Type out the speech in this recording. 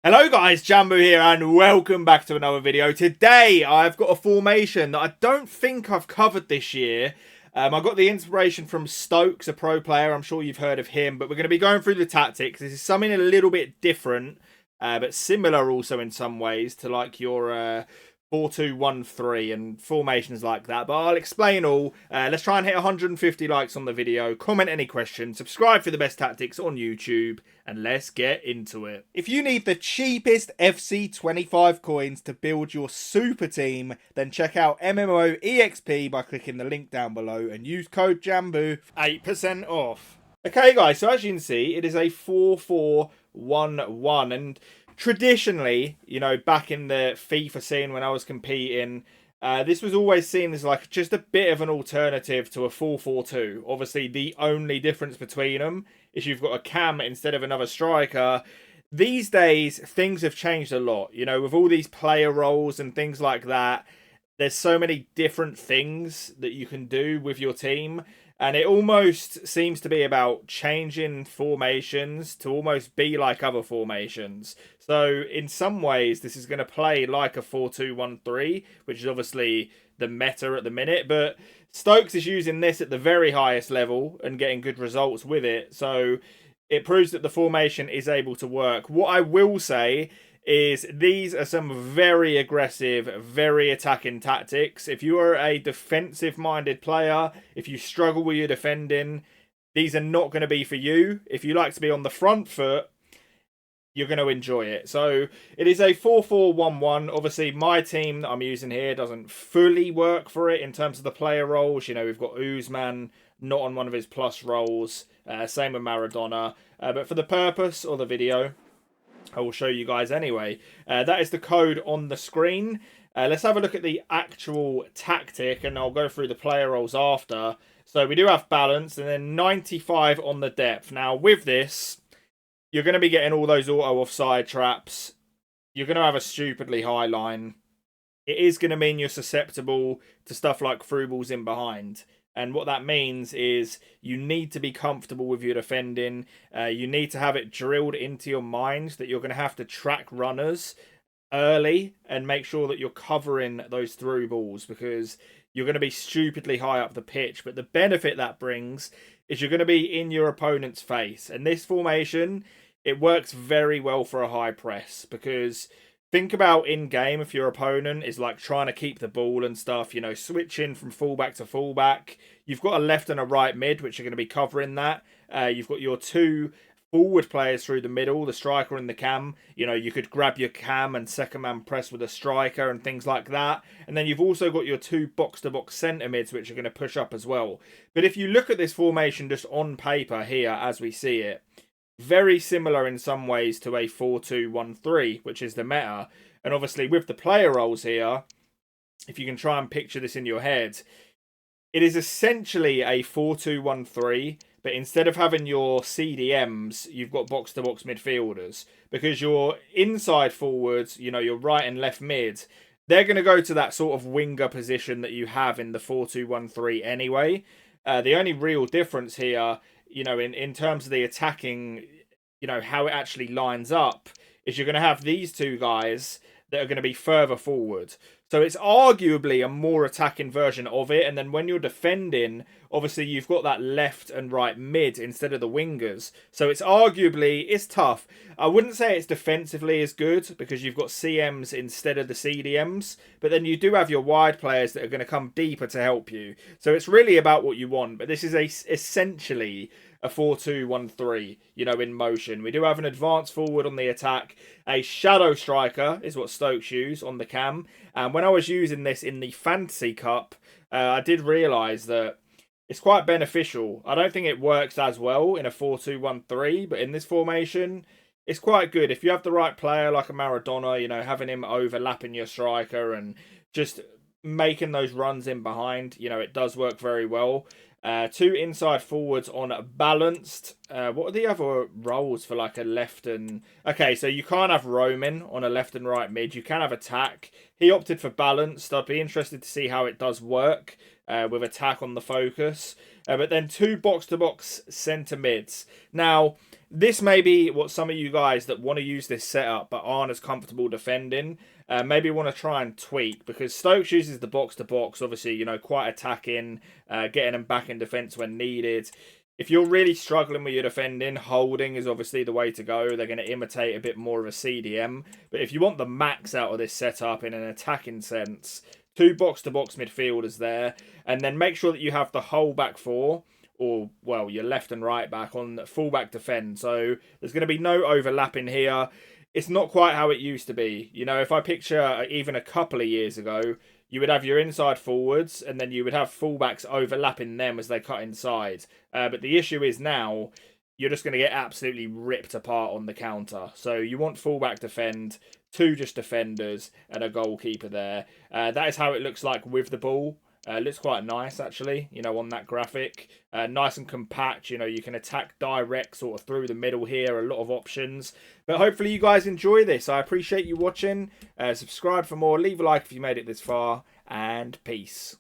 Hello guys, Jamboo here and welcome back to another video. Today I've got a formation that I don't think I've covered this year. I got the inspiration from Stokes, a pro player. I'm sure you've heard of him, but we're going to be going through the tactics. This is something a little bit different, but similar also in some ways to like your 4-2-1-3 and formations like that, but I'll explain all. Let's try and hit 150 likes on the video. Comment any questions, subscribe for the best tactics on YouTube, and let's get into it. If you need the cheapest FC25 coins to build your super team, then check out MMOEXP by clicking the link down below and use code JAMBOO for 8% off. Okay guys, so as you can see, it is a 4-4-1-1, and traditionally, you know, back in the FIFA scene when I was competing, this was always seen as like just a bit of an alternative to a 4-4-2. Obviously, the only difference between them is you've got a cam instead of another striker. These days, things have changed a lot. You know, with all these player roles and things like that, there's so many different things that you can do with your team. And it almost seems to be about changing formations to almost be like other formations. So in some ways, this is going to play like a 4-2-1-3, which is obviously the meta at the minute. But Stokes is using this at the very highest level and getting good results with it. So it proves that the formation is able to work. What I will say is these are some very aggressive, very attacking tactics. If you are a defensive-minded player, if you struggle with your defending, these are not going to be for you. If you like to be on the front foot, you're going to enjoy it. So it is a 4-4-1-1. Obviously, my team that I'm using here doesn't fully work for it in terms of the player roles. You know, we've got Usman not on one of his plus roles. Same with Maradona. But for the purpose of the video, I will show you guys anyway. That is the code on the screen. Let's have a look at the actual tactic, and I'll go through the player roles after. So we do have balance, and then 95 on the depth. Now, with this, you're going to be getting all those auto offside traps. You're going to have a stupidly high line. It is going to mean you're susceptible to stuff like through balls in behind. And what that means is you need to be comfortable with your defending. You need to have it drilled into your mind that you're going to have to track runners early and make sure that you're covering those through balls, because you're going to be stupidly high up the pitch. But the benefit that brings is you're going to be in your opponent's face. And this formation, it works very well for a high press, because think about in-game if your opponent is like trying to keep the ball and stuff, you know, switching from fullback to fullback. You've got a left and a right mid, which are going to be covering that. You've got your two forward players through the middle, the striker and the cam. You know, you could grab your cam and second man press with a striker and things like that. And then you've also got your two box-to-box centre mids, which are going to push up as well. But if you look at this formation just on paper here as we see it, very similar in some ways to a 4-2-1-3, which is the meta. And obviously with the player roles here, if you can try and picture this in your head, it is essentially a 4-2-1-3, but instead of having your CDMs, you've got box-to-box midfielders. Because your inside forwards, you know, your right and left mid, they're going to go to that sort of winger position that you have in the 4-2-1-3 anyway. The only real difference here, you know, in terms of the attacking, you know, how it actually lines up, is you're going to have these two guys that are going to be further forward. So it's arguably a more attacking version of it. And then when you're defending, obviously you've got that left and right mid instead of the wingers. So it's arguably, it's tough. I wouldn't say it's defensively as good because you've got CMs instead of the CDMs. But then you do have your wide players that are going to come deeper to help you. So it's really about what you want. But this is essentially a 4-2-1-3, you know, in motion. We do have an advanced forward on the attack. A shadow striker is what Stokes use on the cam. And when I was using this in the Fantasy Cup, I did realise that it's quite beneficial. I don't think it works as well in a 4-2-1-3, but in this formation, it's quite good. If you have the right player like a Maradona, you know, having him overlapping your striker and just making those runs in behind, you know, it does work very well. Two inside forwards on balanced. what are the other roles for like a left and... Okay, so you can't have roaming on a left and right mid. You can have attack. He opted for balanced. I'd be interested to see how it does work with attack on the focus. But then 2 box-to-box centre mids. Now, this may be what some of you guys that want to use this setup but aren't as comfortable defending maybe want to try and tweak, because Stokes uses the box-to-box, obviously, you know, quite attacking, getting them back in defence when needed. If you're really struggling with your defending, holding is obviously the way to go. They're going to imitate a bit more of a CDM. But if you want the max out of this setup in an attacking sense, 2 box-to-box midfielders there. And then make sure that you have the whole back 4, or, well, your left and right back on full-back defend. So there's going to be no overlapping here. It's not quite how it used to be. You know, if I picture even a couple of years ago, you would have your inside forwards, and then you would have fullbacks overlapping them as they cut inside. But the issue is now, you're just going to get absolutely ripped apart on the counter. So you want fullback defend, 2 just defenders, and a goalkeeper there. That is how it looks like with the ball. Looks quite nice, actually, you know, on that graphic. Nice and compact, you know, you can attack direct sort of through the middle here, a lot of options. But hopefully you guys enjoy this. I appreciate you watching. Subscribe for more, leave a like if you made it this far, and peace.